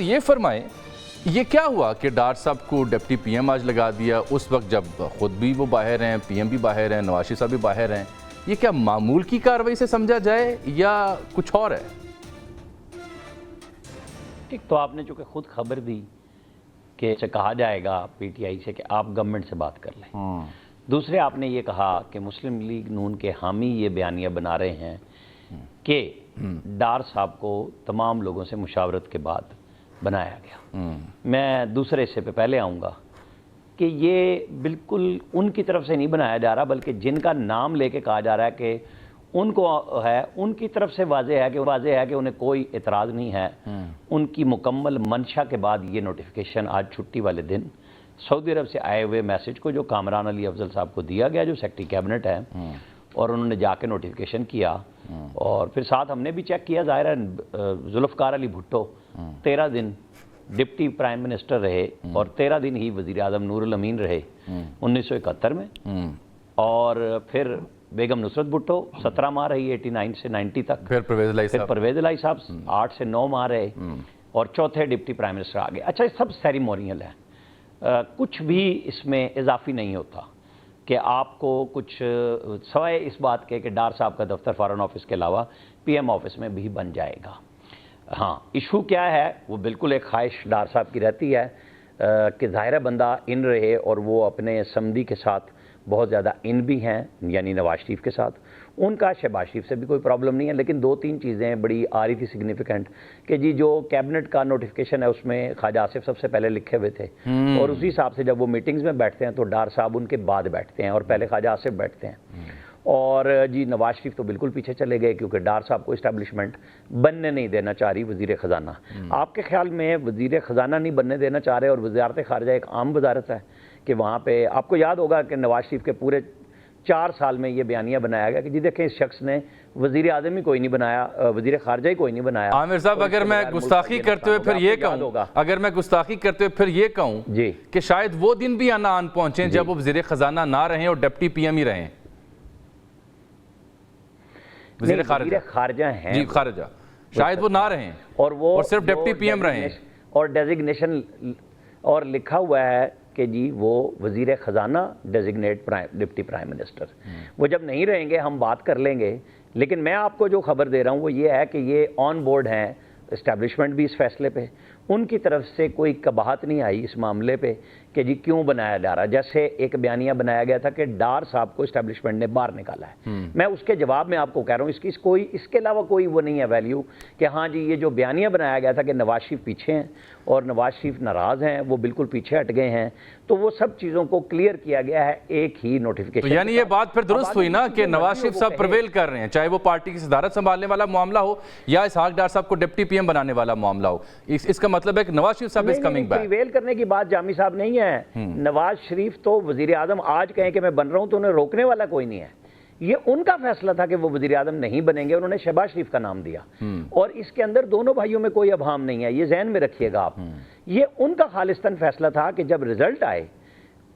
یہ فرمائیں یہ کیا ہوا کہ ڈار صاحب کو ڈپٹی پی ایم آج لگا دیا اس وقت جب خود بھی وہ باہر ہیں، پی ایم بھی باہر ہیں، نواز شریف صاحب بھی باہر ہیں؟ یہ کیا معمول کی کارروائی سے سمجھا جائے یا کچھ اور ہے؟ ایک تو آپ نے چونکہ خود خبر دی کہ کہا جائے گا پی ٹی آئی سے کہ آپ گورنمنٹ سے بات کر لیں، دوسرے آپ نے یہ کہا کہ مسلم لیگ نون کے حامی یہ بیانیہ بنا رہے ہیں کہ ڈار صاحب کو تمام لوگوں سے مشاورت کے بعد بنایا گیا۔ میں دوسرے حصے پہ پہلے آؤں گا کہ یہ بالکل ان کی طرف سے نہیں بنایا جا رہا، بلکہ جن کا نام لے کے کہا جا رہا ہے کہ ان کو ہے، ان کی طرف سے واضح ہے کہ انہیں کوئی اعتراض نہیں ہے۔ ان کی مکمل منشا کے بعد یہ نوٹیفیکیشن آج چھٹی والے دن سعودی عرب سے آئے ہوئے میسج کو جو کامران علی افضل صاحب کو دیا گیا جو سیکرٹری کیبنٹ ہے، اور انہوں نے جا کے نوٹیفیکیشن کیا، اور پھر ساتھ ہم نے بھی چیک کیا، ظاہر ہے ذوالفقار علی بھٹو 13 دن ڈپٹی پرائم منسٹر رہے اور 13 دن ہی وزیر اعظم نور الامین رہے 1971 میں، اور پھر بیگم نصرت بھٹو 17 ماہ رہی 89 سے 90 تک، پھر پرویز الہی صاحب 8 سے 9 ماہ رہے، اور چوتھے ڈپٹی پرائم منسٹر آگے۔ اچھا یہ سب سیریمونیل ہے، کچھ بھی اس میں اضافی نہیں ہوتا کہ آپ کو کچھ سوائے اس بات کے کہ ڈار صاحب کا دفتر فارن آفس کے علاوہ پی ایم آفس میں بھی بن جائے گا۔ ہاں ایشو کیا ہے، وہ بالکل ایک خواہش ڈار صاحب کی رہتی ہے کہ ظاہر بندہ ان رہے، اور وہ اپنے سمدی کے ساتھ بہت زیادہ ان بھی ہیں، یعنی نواز شریف کے ساتھ ان کا شہباز شریف سے بھی کوئی پرابلم نہیں ہے، لیکن 2-3 چیزیں بڑی آ رہی تھی سگنیفیکنٹ کہ جی جو کیبنٹ کا نوٹیفیکیشن ہے اس میں خواجہ آصف سب سے پہلے لکھے ہوئے تھے، اور اسی حساب سے جب وہ میٹنگز میں بیٹھتے ہیں تو ڈار صاحب ان کے بعد بیٹھتے ہیں اور پہلے خواجہ آصف بیٹھتے ہیں، اور جی نواز شریف تو بالکل پیچھے چلے گئے کیونکہ ڈار صاحب کو اسٹیبلشمنٹ بننے نہیں دینا چاہ رہی وزیر خزانہ۔ آپ کے خیال میں وزیر خزانہ نہیں بننے دینا چاہ رہے، اور وزارت خارجہ ایک عام وزارت ہے کہ وہاں پہ آپ کو یاد ہوگا کہ نواز شریف کے پورے 4 سال میں یہ بیانیہ بنایا گیا کہ جی دیکھیں اس شخص نے وزیر اعظم ہی کوئی نہیں بنایا، وزیر خارجہ ہی کوئی نہیں بنایا۔ عامر صاحب اگر میں گستاخی کرتے ہوئے پھر یہ کہوں جی کہ شاید وہ دن بھی آن پہنچیں جب وہ وزیر خزانہ نہ رہیں اور ڈپٹی پی ایم ہی رہیں، وزیر خارجہ ہیں جی خارجہ، شاید وہ نہ رہیں اور صرف ڈپٹی پی ایم رہیں، اور ڈیزگنیشن اور لکھا ہوا ہے کہ جی وہ وزیر خزانہ ڈیزگنیٹ ڈپٹی پرائم منسٹر، وہ جب نہیں رہیں گے ہم بات کر لیں گے، لیکن میں آپ کو جو خبر دے رہا ہوں وہ یہ ہے کہ یہ آن بورڈ ہیں، اسٹیبلشمنٹ بھی اس فیصلے پہ، ان کی طرف سے کوئی قباحت نہیں آئی اس معاملے پہ کہ جی کیوں بنایا جا رہا، جیسے ایک بیانیہ بنایا گیا تھا کہ ڈار صاحب کو اسٹیبلشمنٹ نے باہر نکالا ہے۔ میں اس کے جواب میں آپ کو کہہ رہا ہوں اس کے علاوہ کوئی وہ نہیں ہے ویلیو کہ ہاں جی یہ جو بیانیہ بنایا گیا تھا کہ نواز شریف پیچھے ہیں اور نواز شریف ناراض ہیں، وہ بالکل پیچھے ہٹ گئے ہیں، تو وہ سب چیزوں کو کلیئر کیا گیا ہے ایک ہی نوٹیفیکیشن۔ یعنی یہ بات پھر درست ہوئی نا کہ نواز شریف صاحب پرویل کر رہے ہیں، چاہے وہ پارٹی کی صدارت سنبھالنے والا معاملہ ہو یا اسحاق ڈار صاحب کو ڈپٹی پی ایم بنانے والا معاملہ ہو، اس کا مطلب ہے کہ نواز شریف صاحب از کمنگ بیک۔ پریویل کرنے کی بات جامی صاحب نہیں ہے، نواز شریف تو وزیر اعظم آج کہیں کہ میں بن رہا ہوں تو انہیں روکنے والا کوئی نہیں ہے، یہ ان کا فیصلہ تھا کہ وہ وزیر اعظم نہیں بنیں گے، انہوں نے شہباز شریف کا نام دیا، اور اس کے اندر دونوں بھائیوں میں کوئی ابہام نہیں ہے، یہ ذہن میں رکھیے گا آپ، یہ ان کا خالصتاً فیصلہ تھا کہ جب رزلٹ آئے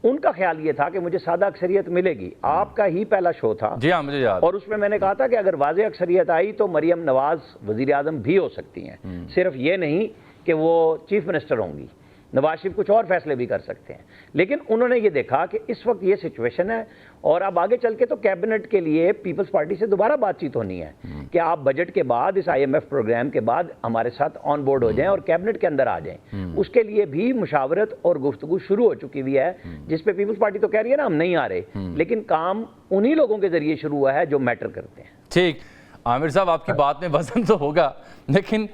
ان کا خیال یہ تھا کہ مجھے سادہ اکثریت ملے گی، آپ کا ہی پہلا شو تھا جی ہاں مجھے یاد، اور اس میں نے کہا تھا کہ اگر واضح اکثریت آئی تو مریم نواز وزیر اعظم بھی ہو سکتی ہیں، صرف یہ نہیں کہ وہ چیف منسٹر ہوں گی، نواز شریف کچھ اور فیصلے بھی کر سکتے ہیں، لیکن انہوں نے یہ دیکھا کہ اس وقت یہ سچویشن ہے، اور اب آگے چل کے تو کیبنٹ کے لیے پیپلز پارٹی سے دوبارہ بات چیت ہونی ہے کہ آپ بجٹ کے بعد اس آئی ایم ایف پروگرام کے بعد ہمارے ساتھ آن بورڈ ہو جائیں اور کیبنٹ کے اندر آ جائیں، اس کے لیے بھی مشاورت اور گفتگو شروع ہو چکی ہوئی ہے، جس پہ پیپلز پارٹی تو کہہ رہی ہے نا ہم نہیں آ رہے، لیکن کام انہی لوگوں کے ذریعے شروع ہوا ہے جو میٹر کرتے ہیں۔ ٹھیک عامر صاحب آپ کی بات میں وزن تو ہوگا، لیکن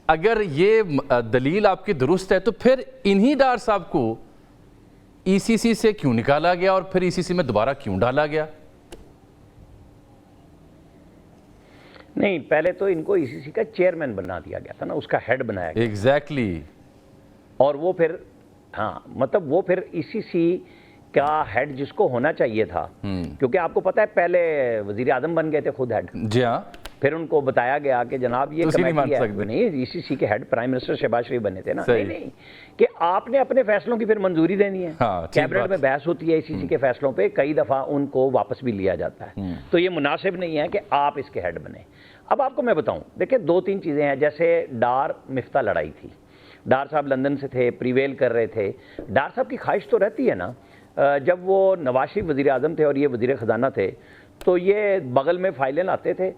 اگر یہ دلیل آپ کی درست ہے تو پھر انہی ڈار صاحب کو ای سی سی سے کیوں نکالا گیا اور پھر ای سی سی میں دوبارہ کیوں ڈالا گیا؟ نہیں پہلے تو ان کو ای سی سی کا چیئرمین بنا دیا گیا تھا نا، اس کا ہیڈ بنایا گیا، ایگزیکٹلی، اور وہ پھر ہاں مطلب وہ پھر ای سی سی کا ہیڈ جس کو ہونا چاہیے تھا، کیونکہ آپ کو پتہ ہے پہلے وزیر اعظم بن گئے تھے خود ہیڈ، جی ہاں، پھر ان کو بتایا گیا کہ جناب یہ کمیٹی ہے، نہیں ای سی سی کے ہیڈ پرائم منسٹر شہباز شریف بنے تھے نا، نہیں کہ آپ نے اپنے فیصلوں کی پھر منظوری دینی ہے، کیبنٹ میں بحث ہوتی ہے ای سی سی کے فیصلوں پہ، کئی دفعہ ان کو واپس بھی لیا جاتا ہے، تو یہ مناسب نہیں ہے کہ آپ اس کے ہیڈ بنیں۔ اب آپ کو میں بتاؤں، دیکھیں 2-3 چیزیں ہیں، جیسے ڈار مفتہ لڑائی تھی، ڈار صاحب لندن سے تھے, پریویل کر رہے تھے. ڈار صاحب کی خواہش تو رہتی ہے نا, جب وہ نواز شریف وزیر اعظم تھے اور یہ وزیر خزانہ تھے, تو یہ بغل میں فائلیں لاتے تھے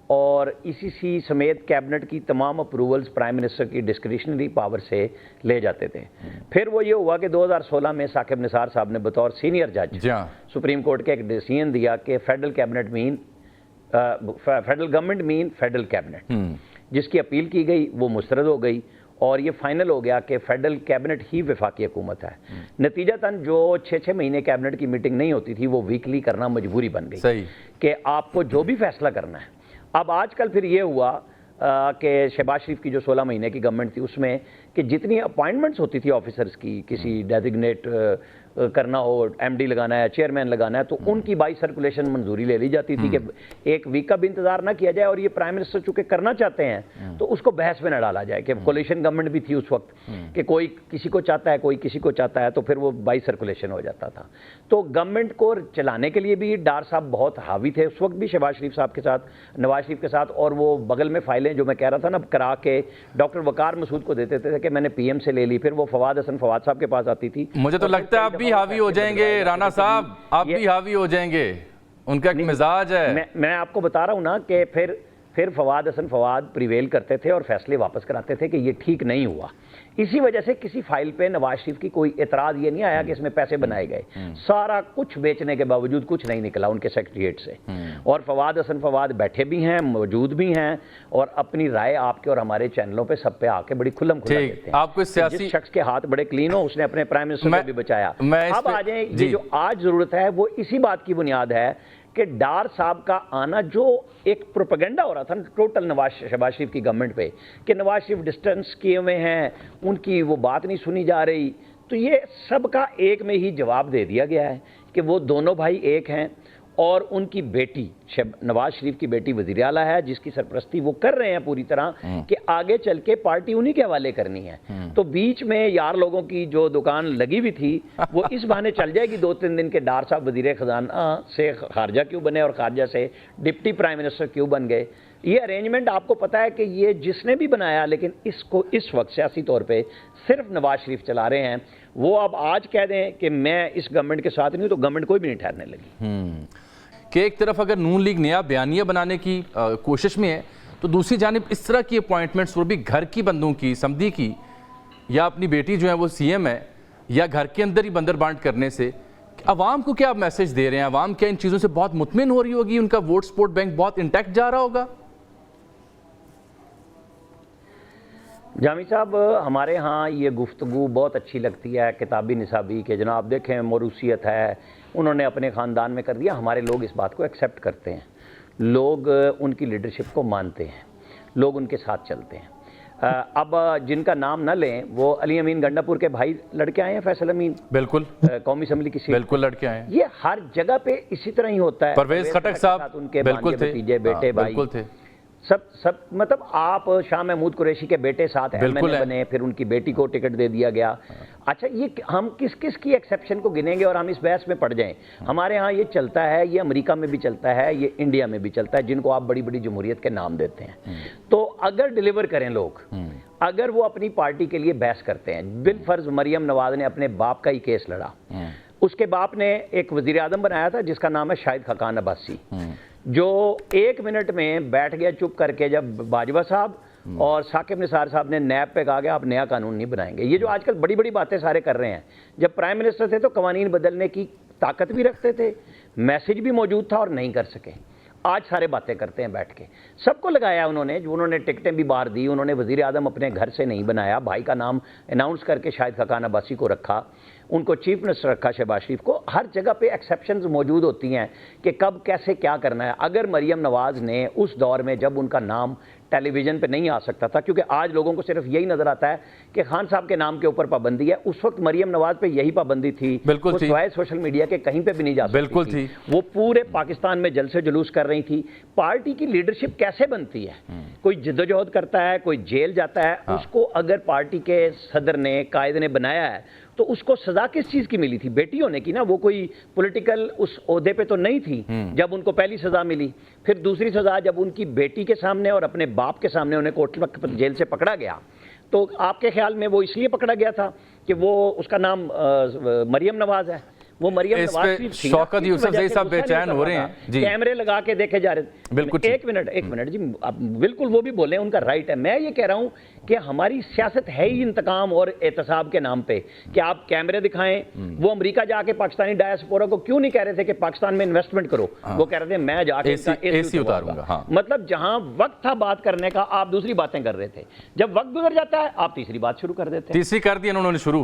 اور ECC سمیت کیبنٹ کی تمام اپروولز پرائم منسٹر کی ڈسکریشنری پاور سے لے جاتے تھے. پھر وہ یہ ہوا کہ 2016 میں ثاقب نثار صاحب نے بطور سینئر جج سپریم کورٹ کے ایک ڈیسیژن دیا کہ فیڈرل گورنمنٹ مین فیڈرل کیبنٹ, جس کی اپیل کی گئی, وہ مسترد ہو گئی اور یہ فائنل ہو گیا کہ فیڈرل کیبنٹ ہی وفاقی حکومت ہے. نتیجتاً جو 6 مہینے کیبنٹ کی میٹنگ نہیں ہوتی تھی, وہ ویکلی کرنا مجبوری بن گئی کہ آپ کو جو بھی فیصلہ کرنا ہے. اب آج کل پھر یہ ہوا کہ شہباز شریف کی جو 16 مہینے کی گورنمنٹ تھی, اس میں کہ جتنی اپوائنٹمنٹس ہوتی تھی آفیسرز کی, کسی ڈیزگنیٹ کرنا ہو, MD لگانا ہے, چیئرمین لگانا ہے, تو ان کی بائی سرکولیشن منظوری لے لی جاتی تھی کہ ایک ویک کا بھی انتظار نہ کیا جائے, اور یہ پرائم منسٹر چونکہ کرنا چاہتے ہیں تو اس کو بحث میں نہ ڈالا جائے کہ کولیشن گورنمنٹ بھی تھی اس وقت کہ کوئی کسی کو چاہتا ہے, کوئی کسی کو چاہتا ہے, تو پھر وہ بائی سرکولیشن ہو جاتا تھا. تو گورنمنٹ کو چلانے کے لیے بھی ڈار صاحب بہت حاوی تھے اس وقت بھی شہباز شریف صاحب کے ساتھ, نواز شریف کے ساتھ, اور وہ بغل میں فائلیں جو میں کہہ رہا تھا نا کرا کے ڈاکٹر وقار مسعود کو دیتے تھے کہ میں نے PM سے لے لی, پھر وہ فواد حسن فواد صاحب کے پاس آتی تھی. مجھے تو لگتا ہے آپ بھی حاوی ہو جائیں گے رانا صاحب, آپ بھی حاوی ہو جائیں گے, ان کا ایک مزاج ہے. میں آپ کو بتا رہا ہوں نا کہ پھر فواد حسن فواد پریویل کرتے تھے اور فیصلے واپس کراتے تھے کہ یہ ٹھیک نہیں ہوا. اسی وجہ سے کسی فائل پہ نواز شریف کی کوئی اعتراض یہ نہیں آیا کہ اس میں پیسے بنائے گئے. سارا کچھ بیچنے کے باوجود کچھ نہیں نکلا ان کے سیکریٹریٹ سے, اور فواد حسن فواد بیٹھے بھی ہیں, موجود بھی ہیں, اور اپنی رائے آپ کے اور ہمارے چینلوں پہ سب پہ آ کے بڑی کھلم کھلا دیتے ہیں. آپ کو سیاسی جس شخص کے ہاتھ بڑے کلین ہو, اس نے اپنے پرائم منسٹر کو بھی بچایا. اب آ جائیں, یہ جو آج ضرورت ہے وہ اسی بات کی بنیاد ہے کہ ڈار صاحب کا آنا, جو ایک پروپیگنڈا ہو رہا تھا ٹوٹل شہباز شریف کی گورنمنٹ پہ کہ نواز شریف ڈسٹنس کیے ہوئے ہیں, ان کی وہ بات نہیں سنی جا رہی, تو یہ سب کا ایک میں ہی جواب دے دیا گیا ہے کہ وہ دونوں بھائی ایک ہیں, اور ان کی بیٹی نواز شریف کی بیٹی وزیر اعلیٰ ہے, جس کی سرپرستی وہ کر رہے ہیں پوری طرح کہ آگے چل کے پارٹی انہی کے حوالے کرنی ہے. تو بیچ میں یار لوگوں کی جو دکان لگی ہوئی تھی وہ اس بہانے چل جائے گی 2-3 دن کے ڈار صاحب وزیر خزانہ سے خارجہ کیوں بنے اور خارجہ سے ڈپٹی پرائم منسٹر کیوں بن گئے. یہ ارینجمنٹ آپ کو پتا ہے کہ یہ جس نے بھی بنایا, لیکن اس کو اس وقت سیاسی طور پہ صرف نواز شریف چلا رہے ہیں. وہ اب آج کہہ دیں کہ میں اس گورنمنٹ کے ساتھ نہیں ہوں, تو گورنمنٹ کوئی بھی نہیں ٹھہرنے لگی. کہ ایک طرف اگر نون لیگ نیا بیانیہ بنانے کی کوشش میں ہے, تو دوسری جانب اس طرح کی اپوائنٹمنٹس وہ بھی گھر کی بندوں کی, سمدھی کی, یا اپنی بیٹی جو ہے وہ CM ہے, یا گھر کے اندر ہی بندر بانٹ کرنے سے عوام کو کیا میسج دے رہے ہیں؟ عوام کیا ان چیزوں سے بہت مطمئن ہو رہی ہوگی, ان کا ووٹ سپورٹ بینک بہت انٹیکٹ جا رہا ہوگا؟ جامی صاحب, ہمارے ہاں یہ گفتگو بہت اچھی لگتی ہے کتابی نصابی کہ جناب دیکھیں موروثیت ہے, انہوں نے اپنے خاندان میں کر دیا. ہمارے لوگ اس بات کو ایکسیپٹ کرتے ہیں, لوگ ان کی لیڈرشپ کو مانتے ہیں, لوگ ان کے ساتھ چلتے ہیں. اب جن کا نام نہ لیں, وہ علی امین گنڈا پور کے بھائی لڑکے آئے ہیں, فیصل امین, بالکل قومی اسمبلی کی سیٹ, بالکل لڑکے آئے ہیں. یہ ہر جگہ پہ اسی طرح ہی ہوتا ہے. پرویز خٹک صاحب ان کے بالکل تھے, بھتیجے, بیٹے, بھائی, بالکل تھے. سب مطلب آپ شاہ محمود قریشی کے بیٹے ساتھ MLA بنے, پھر ان کی بیٹی کو ٹکٹ دے دیا گیا. اچھا, یہ ہم کس کی ایکسیپشن کو گنیں گے اور ہم اس بحث میں پڑ جائیں؟ ہمارے ہاں یہ چلتا ہے, یہ امریکہ میں بھی چلتا ہے, یہ انڈیا میں بھی چلتا ہے, جن کو آپ بڑی بڑی جمہوریت کے نام دیتے ہیں. تو اگر ڈیلیور کریں لوگ, اگر وہ اپنی پارٹی کے لیے بحث کرتے ہیں, بالفرض مریم نواز نے اپنے باپ کا ہی کیس لڑا, اس کے باپ نے ایک وزیر اعظم بنایا تھا جس کا نام ہے شاہد خاقان عباسی, جو 1 منٹ میں بیٹھ گیا چپ کر کے جب باجوہ صاحب اور ثاقب نثار صاحب نے نیب پہ کہا کہ آپ نیا قانون نہیں بنائیں گے. یہ جو آج کل بڑی بڑی باتیں سارے کر رہے ہیں, جب پرائم منسٹر تھے تو قوانین بدلنے کی طاقت بھی رکھتے تھے, میسج بھی موجود تھا, اور نہیں کر سکے. آج سارے باتیں کرتے ہیں بیٹھ کے. سب کو لگایا انہوں نے ٹکٹیں بھی باہر دی, انہوں نے وزیر اعظم اپنے گھر سے نہیں بنایا, بھائی کا نام اناؤنس کر کے شاہد خاقان عباسی کو رکھا, ان کو چیف منسٹر رکھا شہباز شریف کو. ہر جگہ پہ ایکسیپشنز موجود ہوتی ہیں کہ کب کیسے کیا کرنا ہے. اگر مریم نواز نے اس دور میں جب ان کا نام ٹیلی ویژن پہ نہیں آ سکتا تھا, کیونکہ آج لوگوں کو صرف یہی نظر آتا ہے کہ خان صاحب کے نام کے اوپر پابندی ہے, اس وقت مریم نواز پہ یہی پابندی تھی, بالکل تھی, سوائے سوشل میڈیا کے کہیں پہ بھی نہیں جا سکتی, بالکل تھی. وہ پورے پاکستان میں جلسے جلوس کر رہی تھی. پارٹی کی لیڈرشپ کیسے بنتی ہے؟ کوئی جدوجہد کرتا ہے, کوئی جیل جاتا ہے, اس کو اگر پارٹی کے صدر نے, قائد نے بنایا ہے, تو اس کو سزا کس چیز کی ملی تھی؟ بیٹی ہونے کی نا. وہ کوئی پولیٹیکل اس عہدے پہ تو نہیں تھی جب ان کو پہلی سزا ملی. پھر دوسری سزا جب ان کی بیٹی کے سامنے اور اپنے باپ کے سامنے انہیں کوٹ جیل سے پکڑا گیا, تو آپ کے خیال میں وہ اس لیے پکڑا گیا تھا کہ وہ اس کا نام مریم نواز ہے؟ وہ مریم اس نواز پہ شوکت یوسف زئی صاحب بے چین ہو رہے ہیں جی، کیمرے لگا کے دیکھے جا رہے تھے. بالکل ایک منٹ جی، بالکل وہ بھی بولیں، ان کا رائٹ ہے. میں یہ کہہ رہا ہوں کہ ہماری سیاست ہے ہی انتقام اور احتساب کے نام پہ کہ آپ کیمرے دکھائیں. وہ امریکہ جا کے پاکستانی ڈائسپورا کو کیوں نہیں کہہ رہے تھے کہ پاکستان میں انویسٹمنٹ کرو؟ وہ کہہ رہے تھے میں جا کے اے سی اتاروں گا. مطلب جہاں وقت تھا بات کرنے کا آپ دوسری باتیں کر رہے تھے، جب وقت گزر جاتا ہے آپ تیسری بات شروع کر دیتے ہیں. تیسری کر دی انہوں نے شروع.